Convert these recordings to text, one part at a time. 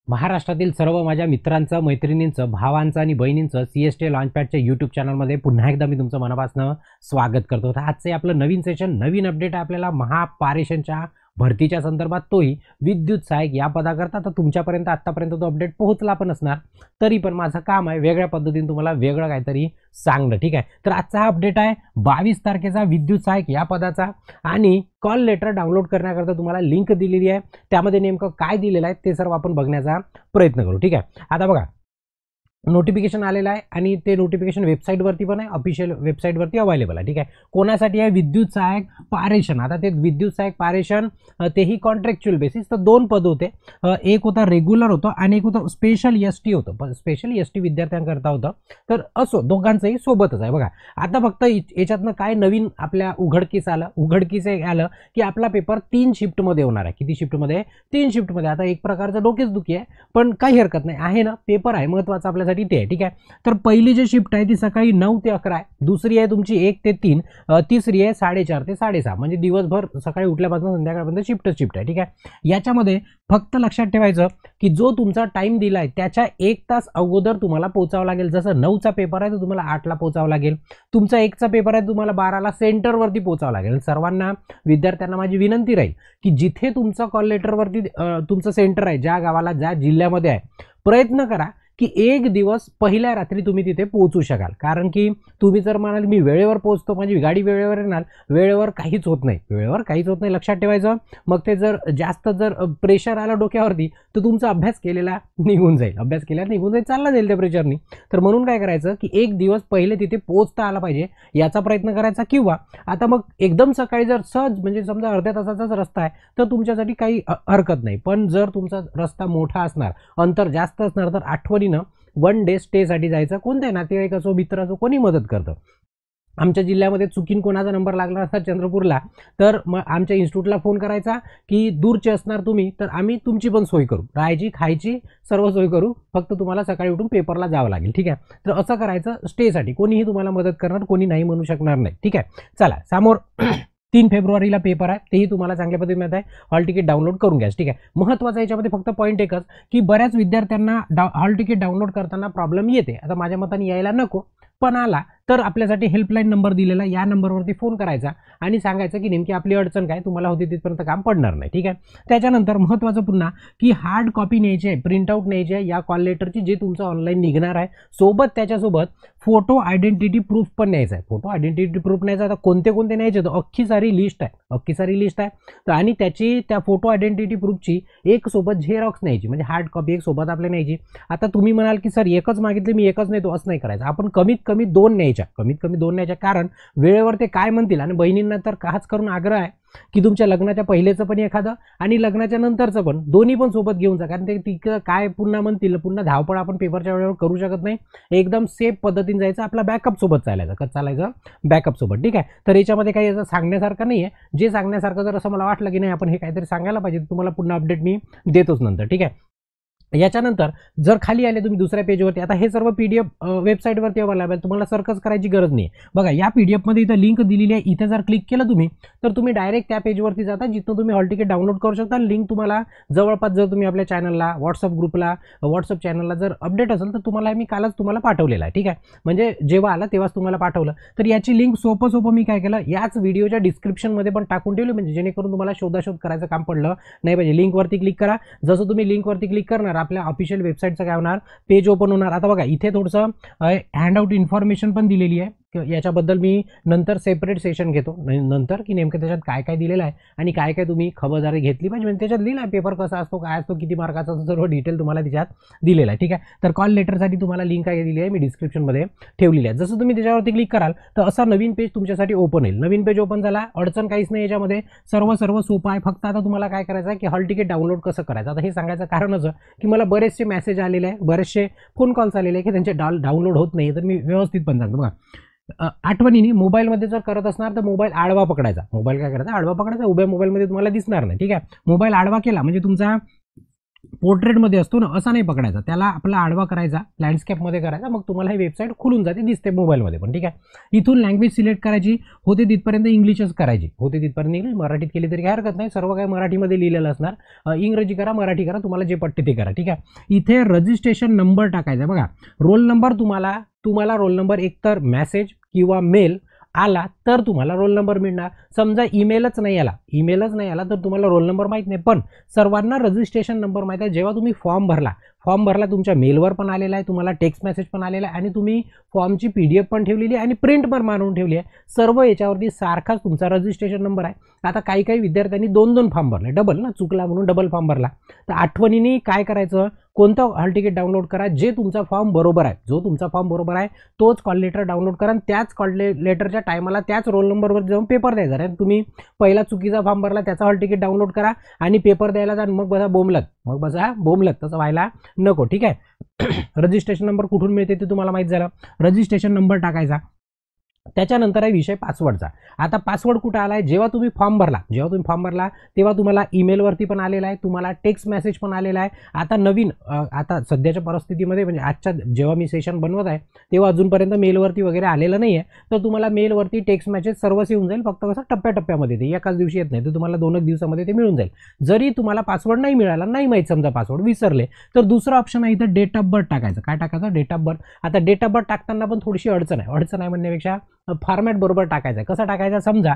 महाराष्ट्रातील सर्व माझ्या मित्रांचं, मैत्रिणींचं, भावांचं आणि बहिणींचं CST लॉन्चपॅडच्या यूट्यूब चॅनलमध्ये पुन्हा एकदा मी तुमचं मनापासून स्वागत करतो. तर आजचे आपलं नवीन सेशन, नवीन अपडेट आहे आपल्याला महापारेषणच्या भरतीच्या संदर्भात, तोही विद्युत सहाय्यक या पदाकरता. तर तुमच्यापर्यंत आत्तापर्यंत तो अपडेट पोहोचला पण असणार, तरी पण माझं काम आहे वेगळ्या पद्धतीने तुम्हाला वेगळं काहीतरी सांगणं. ठीक आहे, तर आजचा हा अपडेट आहे 22 तारखेचा विद्युत सहाय्यक या पदाचा. आणि कॉल लेटर डाउनलोड करण्याकरता तुम्हाला लिंक दिलेली आहे, त्यामध्ये नेमकं काय दिलेलं आहे ते सर्व आपण बघण्याचा प्रयत्न करू. ठीक आहे, आता बघा नोटिफिकेशन आलेलं आहे आणि ते नोटिफिकेशन वेबसाईटवरती पण आहे, ऑफिशियल वेबसाईटवरती अवेलेबल आहे. ठीक आहे, कोणासाठी आहे? विद्युत सहाय्यक पारेषण. आता ते विद्युत सहाय्यक पारेषण तेही कॉन्ट्रॅक्च्युअल बेसिस. तर दोन पद होते, एक होता रेग्युलर होतं आणि एक होतं स्पेशल ST होतं. पण स्पेशल ST विद्यार्थ्यांकरता होतं. तर असो, दोघांचंही सोबतच आहे. बघा आता फक्त याच्यातनं काय नवीन आपल्या उघडकीस आलं की आपला पेपर 3 शिफ्टमध्ये होणार आहे. किती शिफ्टमध्ये? 3 शिफ्टमध्ये. आता एक प्रकारचं डोकेच दुखी आहे, पण काही हरकत नाही, आहे ना, पेपर आहे महत्त्वाचं आपल्यासाठी ते आहे. ठीक आहे, तर पहिली जी शिफ्ट आहे ती सकाळी 9 ते 11 आहे, दुसरी आहे तुमची 1 ते 3, तिसरी आहे 4:30 ते 6:30. म्हणजे दिवसभर सकाळी उठल्यापासून संध्याकाळपर्यंत शिफ्ट आहे. ठीक आहे, याच्यामध्ये फक्त लक्षात ठेवायचं की जो तुमचा टाइम दिलाय त्याच्या 1 तास अगोदर तुम्हाला पोहोचावं लागेल. जसं 9चा पेपर आहे तर तुम्हाला 8ला पोहोचावं लागेल. तुमचा 1चा पेपर आहे तुम्हाला 12ला सेंटरवरती पोहोचावं लागेल. सर्वांना विद्यार्थ्यांना माझी विनंती राहील की जिथे तुमचा कॉल लेटरवरती तुमचं सेंटर आहे, ज्या गावाला ज्या जिल्ह्यामध्ये आहे, प्रयत्न करा की एक दिवस पहिल्या रात्री तुम्ही तिथे पोहोचू शकाल. कारण की तुम्ही जर म्हणाल मी वेळेवर पोहोचतो, माझी गाडी वेळेवर येणार, वेळेवर काहीच होत नाही, लक्षात ठेवायचं. मग ते जर जास्त प्रेशर आलं डोक्यावरती तर तुमचा अभ्यास केलेला निघून जाईल, चालला जाईल त्या प्रेशरनी. तर म्हणून काय करायचं की एक दिवस पहिले तिथे पोहोचता आला पाहिजे याचा प्रयत्न करायचा. किंवा आता मग एकदम सकाळी जर सहज म्हणजे समजा अर्ध्या तासाचाच रस्ता आहे तर तुमच्यासाठी काही हरकत नाही. पण जर तुमचा रस्ता मोठा असणार, अंतर जास्त असणार, तर आठवणीनं 1 डे स्टेसाठी जायचं. कोणत्याही नातेवाईक असो, मित्र असो, कोणी मदत करतं. आमच्या जिल्ह्यामध्ये चुकीन कोणाचा नंबर लागला असता चंद्रपूरला, तर मग आमच्या इन्स्टिट्यूटला फोन करायचा की दूरचे असणार तुम्ही, तर आम्ही तुमची पण सोय करू, राहायची खायची सर्व सोय करू, फक्त तुम्हाला सकाळी उठून पेपरला जावं लागेल. ठीक आहे, तर असं करायचं स्टेसाठी. कोणीही तुम्हाला मदत करणार, कोणी नाही म्हणू शकणार नाही. ठीक आहे, चला समोर 3 फेब्रुवारीला पेपर आहे, तेही तुम्हाला चांगल्या पद्धतीने मिळत आहे. हॉल तिकीट डाउनलोड करून घ्या. ठीक आहे, महत्त्वाचं याच्यामध्ये फक्त पॉईंट एकच की बऱ्याच विद्यार्थ्यांना हॉल तिकीट डाउनलोड करताना प्रॉब्लेम येते. आता माझ्या मताने यायला नको, पण आला तर आपल्यासाठी हेल्पलाईन नंबर दिलेला, या नंबरवरती फोन करायचा आणि सांगायचं की नेमकी आपली अडचण काय, तुम्हाला होती तिथपर्यंत काम पडणार नाही. ठीक आहे, त्याच्यानंतर महत्त्वाचं पुन्हा की हार्ड कॉपी न्यायची आहे, प्रिंटआउट न्यायची आहे या कॉल लेटरची, जे तुमचं ऑनलाईन निघणार आहे. सोबत त्याच्यासोबत फोटो आयडेंटिटी प्रूफ पण न्यायचा आहे. फोटो आयडेंटिटी प्रूफ न्यायचा. आता कोणते कोणते न्यायचे, तर अख्खी सारी लिस्ट आहे. तर आणि त्या फोटो आयडेंटिटी प्रूफची एक सोबत झेरॉक्स न्यायची, म्हणजे हार्ड कॉपी एक सोबत आपल्या न्यायची. आता तुम्ही म्हणाल की सर एकच मागितले, मी एकच नेतो, असं नाही करायचं. आपण कमीत कमी 2 न्यायच्या. कारण वेळेवर ते काय म्हणतील. आणि बहिणींना तर खास करून आग्रह आहे की तुमच्या लग्नाच्या पहिलेचं पण एखादं आणि लग्नाच्या नंतरचं पण, दोन्ही पण सोबत घेऊन जा. कारण ते तिकडं काय पुन्हा म्हणतील, पुन्हा धावपळ आपण पेपरच्या वेळेवर करू शकत नाही. एकदम सेफ पद्धतीने जायचं, आपला बॅकअप सोबत चालायचं बॅकअप सोबत. ठीक आहे, तर याच्यामध्ये काही असं सांगण्यासारखं नाही आहे. जे सांगण्यासारखं जर असं मला वाटलं की नाही आपण हे काहीतरी सांगायला पाहिजे, तुम्हाला पुन्हा अपडेट मी देतोच नंतर. ठीक आहे, याच्यानंतर जर खाली आले तुम्ही दुसऱ्या पेजवरती, आता हे सर्व PDF वेबसाईटवरती अवेलेबल आहे, तुम्हाला सर्कस करायची गरज नाही. बघा या PDF मध्ये इथं लिंक दिलेली आहे, इथे जर क्लिक केलं तुम्ही तर तुम्ही डायरेक्ट त्या पेजवरती जाता जिथं तुम्ही हॉल तिकीट डाउनलोड करू शकता. लिंक तुम्हाला जवळपास, जर तुम्ही आपल्या चॅनलला व्हॉट्सअप चॅनलला जर अपडेट असेल तर तुम्हाला मी कालच तुम्हाला पाठवलेला आहे. ठीक आहे, म्हणजे जेव्हा आला तेव्हाच तुम्हाला पाठवलं. तर याची लिंक सोपं मी काय केलं, याच व्हिडिओच्या डिस्क्रिप्शनमध्ये पण टाकून ठेवली, म्हणजे जेणेकरून तुम्हाला शोधाशोध करायचं काम पडलं नाही पाहिजे. लिंकवरती क्लिक करा. जसं तुम्ही लिंकवरती क्लिक करणार, आपल्या ऑफिशियल वेबसाईटचं काय होणार, पेज ओपन होणार. आता बघा इथे थोडंसं हँडआउट इन्फॉर्मेशन पण दिलेली आहे, याच्याबद्दल मी नंतर सेपरेट सेशन घेतो नंतर, की नेमकं त्याच्यात काय काय दिलेलं आहे आणि काय काय तुम्ही खबरदारी घेतली पाहिजे. म्हणजे त्याच्यात लिहिलं आहे पेपर कसा असतो, काय असतो, किती मार्काचा असतो, सर्व डिटेल तुम्हाला त्याच्यात दिलेलं आहे. ठीक आहे, तर कॉल लेटरसाठी तुम्हाला लिंक काय दिली आहे मी डिस्क्रिप्शनमध्ये ठेवलेली आहे. जसं तुम्ही त्याच्यावरती क्लिक कराल तर असा नवीन पेज तुमच्यासाठी ओपन होईल. नवीन पेज ओपन झाला, अडचण काहीच नाही याच्यामध्ये, सर्व सोपं आहे. फक्त आता तुम्हाला काय करायचं आहे की हॉल तिकीट डाउनलोड कसं करायचं. आता हे सांगायचं कारण असं की मला बरेचसे मेसेज आलेले आहे, बरेचसे फोन कॉल्स आलेले आहे की त्यांचे डाउनलोड होत नाही. तर मी व्यवस्थित पण सांगतो. बघा आठवणीने मोबाईलमध्ये जर करत असणार तर मोबाईल आडवा पकडायचा. मोबाईल काय करायचा, आडवा पकडायचा. उभ्या मोबाईलमध्ये तुम्हाला दिसणार नाही. ठीक आहे, मोबाईल आडवा केला म्हणजे तुमचा पोर्ट्रेटमध्ये असतो ना, असा नाही पकडायचा, त्याला आपला आडवा करायचा, लँडस्केपमध्ये करायचा, मग तुम्हाला ही वेबसाईट खुलून जाते, दिसते मोबाईलमध्ये पण. ठीक आहे, इथून लँग्वेज सिलेक्ट करायची, होते तिथपर्यंत इंग्लिशच करायची, होते तिथपर्यंत इंग्लिश, मराठीत केली तरी काय हरकत नाही, सर्व काही मराठीमध्ये लिहिलेलं असणार, इंग्रजी करा मराठी करा, तुम्हाला जे पटते ते करा. ठीक आहे, इथे रजिस्ट्रेशन नंबर टाकायचा. बघा, रोल नंबर तुम्हाला रोल नंबर एकतर मेसेज किंवा मेल आला तर तुम्हाला रोल नंबर मिळणार. समजा ईमेलच नाही आला तर तुम्हाला रोल नंबर माहीत नाही, पण सर्वांना रजिस्ट्रेशन नंबर माहीत आहे. जेव्हा तुम्ही फॉर्म भरला तुमच्या मेलवर पण आलेला आहे, तुम्हाला टेक्स्ट मेसेज पण आलेला आहे, आणि तुम्ही फॉर्मची PDF पण ठेवलेली आहे आणि प्रिंट पण मारून ठेवली आहे. सर्व याच्यावरती सारखाच तुमचा रजिस्ट्रेशन नंबर आहे. आता काही विद्यार्थ्यांनी 2 फॉर्म भरले, डबल ना, चुकला म्हणून डबल फॉर्म भरला, तर आठवणीने काय करायचं, कोणतं हॉल तिकीट डाउनलोड करा जे तुमचा फॉर्म बरोबर आहे, जो तुमचा फॉर्म बरोबर आहे तोच कॉल लेटर डाउनलोड करा, आणि त्याच कॉल लेटरच्या टायमाला त्याच रोल नंबरवर जाऊन पेपर द्यायचा. आणि तुम्ही पहिला चुकीचा फॉर्म भरला त्याचा हॉल तिकीट डाउनलोड करा आणि पेपर द्यायला जा, मग बसा बोंबलत, तसं व्हायला नको. ठीक आहे, रजिस्ट्रेशन नंबर कुठून मिळते ते तुम्हाला माहीत झालं. रजिस्ट्रेशन नंबर टाकायचा. त्याच्यानंतर आहे विषय पासवर्डचा. आता पासवर्ड कुठं आला आहे, जेव्हा तुम्ही फॉर्म भरला तेव्हा तुम्हाला ईमेलवरती पण आलेला आहे, तुम्हाला टेक्स्ट मेसेज पण आलेला आहे. आता सध्याच्या परिस्थितीमध्ये, म्हणजे आजच्या जेव्हा मी सेशन बनवत आहे तेव्हा अजूनपर्यंत मेलवरती वगैरे आलेलं नाही आहे, तर तुम्हाला मेलवरती टेक्स्ट मेसेज सर्वच येऊन जाईल, फक्त कसं टप्प्याटप्प्यामध्ये, ते एकाच दिवशी येत नाही, तर तुम्हाला 2 दिवसामध्ये ते मिळून जाईल. जरी तुम्हाला पासवर्ड नाही मिळाला, नाही माहीत, समजा पासवर्ड विसरले, तर दुसरा ऑप्शन आहे इथं डेट ऑफ बर्थ टाकायचं. काय टाकायचं, डेट ऑफ बर्थ. आता डेट ऑफ बर्थ टाकताना पण थोडीशी अडचण आहे म्हणण्यापेक्षा फॉर्मॅट बरोबर टाकायचा आहे. कसं टाकायचा, समजा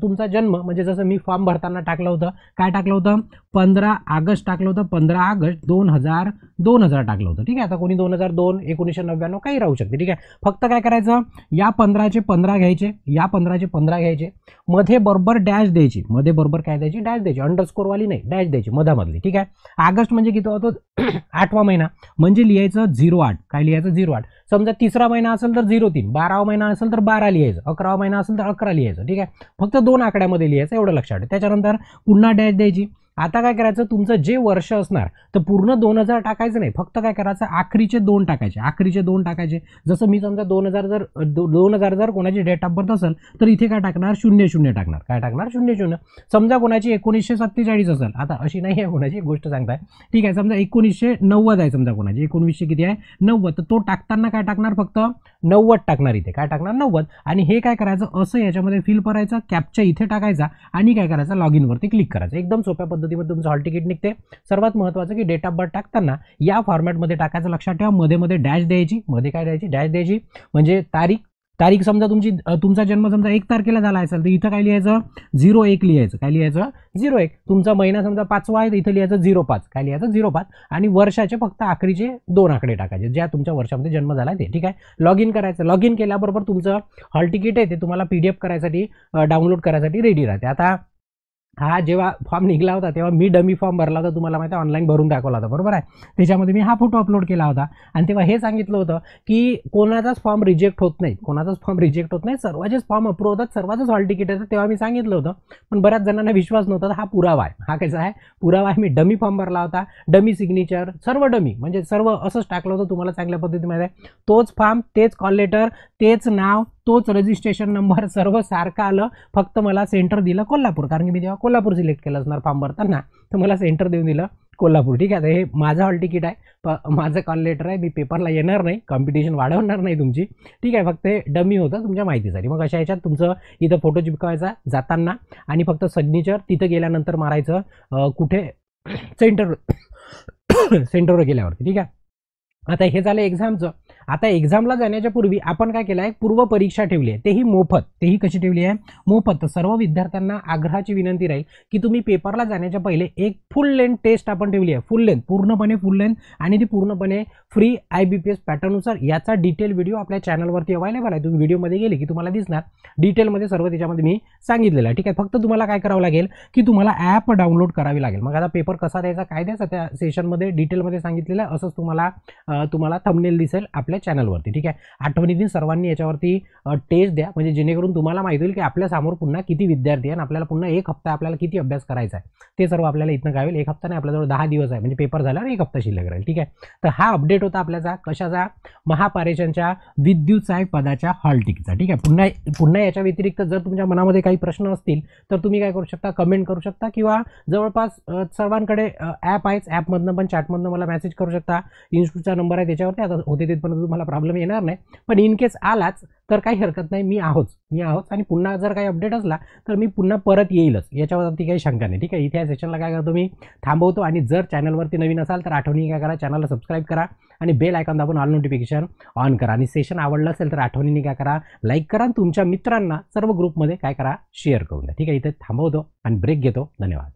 तुमचा जन्म, म्हणजे जसं मी फॉर्म भरताना टाकलं होतं, काय टाकलं होतं, 15 ऑगस्ट टाकलं होतं, 15 ऑगस्ट 2000 टाकलं होतं. ठीक आहे, आता कोणी 2002, 1999 काही राहू शकते. ठीक आहे, फक्त काय करायचं, या 15चे 15 घ्यायचे, मध्ये बरोबर डॅश द्यायची, डॅश द्यायची, अंडरस्कोरवाली नाही, डॅश द्यायची मधामधली. ठीक आहे, ऑगस्ट म्हणजे किती होतो, 8वा महिना, म्हणजे लिहायचं 08. काय लिहायचं, 08. समजा 3रा महिना असेल तर 03, 12वा महिना असेल तर 12 लिहायचं, 11वा महिना असेल तर 11 लिहायचं. ठीक आहे, फक्त 2 आकड्यामध्ये लिहायचं, एवढं लक्षात ठेवा. त्याच्यानंतर पुन्हा डॅश द्यायची. आता काय करायचं, तुमचं जे वर्ष असणार तर पूर्ण 2000 टाकायचं नाही, फक्त काय करायचं, आखरीचे 2 टाकायचे. जसं मी समजा 2000 जर कोणाची डेट ऑफ बर्थ असेल तर इथे काय टाकणार, 00 टाकणार. काय टाकणार, 00. समजा कोणाची 1947 असेल, आता अशी नाही आहे कोणाची गोष्ट सांगताय. ठीक आहे, समजा 1990 आहे, समजा कोणाची 1900 किती आहे, 90, तर तो टाकताना काय टाकणार, फक्त 90 टाकणार. इथे काय टाकणार, 90. आणि हे काय करायचं, असं याच्यामध्ये फिल करायचं, कॅप्चा इथे टाकायचा आणि काय करायचं, लॉग इनवरती क्लिक करायचं. एकदम सोप्या पद्धतीमध्ये तुमचं हॉल तिकीट निघते. सर्वात महत्त्वाचं की डेट ऑफ बर्थ टाकताना या फॉर्मॅटमध्ये टाकायचं, लक्षात ठेवा. मध्ये डॅश द्यायची, डॅश द्यायची, म्हणजे तारीख समजा तुमचा जन्म समजा 1 तारखेला झाला असेल तर इथं काय लिहायचं, 01 लिहायचं. काय लिहायचं, 01. तुमचा महिना समजा 5वा आहे तर इथं लिहायचं 05. काय लिहायचं, 05. आणि वर्षाचे फक्त आखरीचे 2 आकडे टाकायचे, ज्या तुमच्या वर्षामध्ये जन्म झाला ते. ठीक आहे, लॉग इन करायचं. लॉग इन केल्याबरोबर तुमचं हॉल तिकीट आहे ते तुम्हाला PDF करायसाठी, डाउनलोड करायसाठी रेडी राहते. आता हा जेव्हा फॉर्म निघला होता तेव्हा मी डमी फॉर्म भरला होता, तुम्हाला माहिती आहे, ऑनलाईन भरून दाखवला होता, बरोबर आहे. त्याच्यामध्ये मी हा फोटो अपलोड केला होता आणि तेव्हा हे सांगितलं होतं की कोणाचाच फॉर्म रिजेक्ट होत नाही, सर्वांचेच फॉर्म अप्रूव्ह होतात, सर्वांचंच हॉल तिकीट येतं. तेव्हा मी सांगितलं होतं, पण बऱ्याच जणांना विश्वास नव्हता. हा पुरावा आहे, हा कसा आहे, पुरावा आहे. मी डमी फॉर्म भरला होता, डमी सिग्नेचर, सर्व डमी, म्हणजे सर्व असंच टाकलं होतं, तुम्हाला चांगल्या पद्धतीमध्ये आहे. तोच फॉर्म, तेच कॉल लेटर, तेच नाव, तोच रजिस्ट्रेशन नंबर, सर्व सारखं आलं. फक्त मला सेंटर दिलं कोल्हापूर, कारण की मी तेव्हा कोल्हापूर सिलेक्ट केलं असणार फॉर्म भरताना, तर मला सेंटर देऊन दिलं कोल्हापूर. ठीक आहे, हे माझं हॉल तिकीट आहे, माझं कॉल लेटर आहे, मी पेपरला येणार नाही, कॉम्पिटिशन वाढवणार नाही तुमची. ठीक आहे, फक्त हे डमी होतं तुमच्या माहितीसाठी. मग अशा ह्याच्यात तुमचं इथं फोटो चिपकावायचा जाताना आणि फक्त सिग्नेचर तिथं गेल्यानंतर मारायचं, कुठे, सेंटरवर गेल्यावरती. ठीक आहे, आता हे झालं एक्झामचं. आता एक्झामला जाण्याच्या पूर्वी आपण काय केलं आहे, पूर्व परीक्षा ठेवली आहे, तेही मोफत. तेही कशी ठेवली आहे, मोफत. तर सर्व विद्यार्थ्यांना आग्रहाची विनंती राहील की तुम्ही पेपरला जाण्याच्या पहिले एक फुल लेंथ टेस्ट आपण ठेवली आहे, पूर्णपणे फुल लेंथ, आणि ती पूर्णपणे फ्री IBPS पॅटर्ननुसार. याचा डिटेल व्हिडिओ आपल्या चॅनलवरती अवेलेबल आहे, तुम्ही व्हिडिओमध्ये गेले की तुम्हाला दिसणार डिटेलमध्ये सर्व, त्याच्यामध्ये मी सांगितलेलं आहे. ठीक आहे, फक्त तुम्हाला काय करावं लागेल की तुम्हाला ॲप डाउनलोड करावी लागेल. मग आता पेपर कसा द्यायचा, काय द्यायचा, त्या सेशनमध्ये डिटेलमध्ये सांगितलेलं आहे. असंच तुम्हाला थंबनेल दिसेल आपल्या आपल्या चॅनलवरती. ठीक आहे, आठवणीने सर्वांनी याच्यावरती टेस्ट द्या, म्हणजे जेणेकरून तुम्हाला माहिती होईल की आपल्यासमोर पुन्हा किती विद्यार्थी आहे आणि आपल्याला पुन्हा एक हप्ता आपल्याला किती अभ्यास करायचा आहे ते सर्व आपल्याला इथनं काय होईल. एक हप्ता नाही, आपल्याजवळ 10 दिवस आहे, म्हणजे पेपर झाल्यावर एक हप्ता शिल्लक राहील. ठीक आहे, तर हा अपडेट होता आपल्याचा कशाचा, महापारेषणच्या विद्युत सहाय्यक पदाच्या हॉल तिकीटचा. ठीक आहे, पुन्हा याच्या व्यतिरिक्त जर तुमच्या मनामध्ये काही प्रश्न असतील तर तुम्ही काय करू शकता, कमेंट करू शकता, किंवा जवळपास सर्वांकडे ॲप आहेच, ॲपमधनं पण चॅटमधनं मला मेसेज करू शकता. इन्स्टिट्यूटचा नंबर आहे त्याच्यावरती, आता होते तिथपर्यंत तुम्हाला प्रॉब्लेम येणार नाही, पण इन केस आलाच तर काही हरकत नाही, मी आहोत आणि पुन्हा जर काही अपडेट असला तर मी पुन्हा परत येईलच, याच्यावरती काही शंका नाही. ठीक आहे, इथे या सेशनला काय करतो मी थांबवतो, आणि जर चॅनलवरती नवीन असाल तर आठवणीने काय करा, चॅनलला सबस्क्राईब करा आणि बेल आयकॉन दाबून ऑल नोटिफिकेशन ऑन करा. आणि सेशन आवडलं असेल तर आठवणीने काय करा, लाईक करा आणि तुमच्या मित्रांना सर्व ग्रुपमध्ये काय करा, शेअर करून द्या. ठीक आहे, इथे थांबवतो आणि ब्रेक घेतो. धन्यवाद.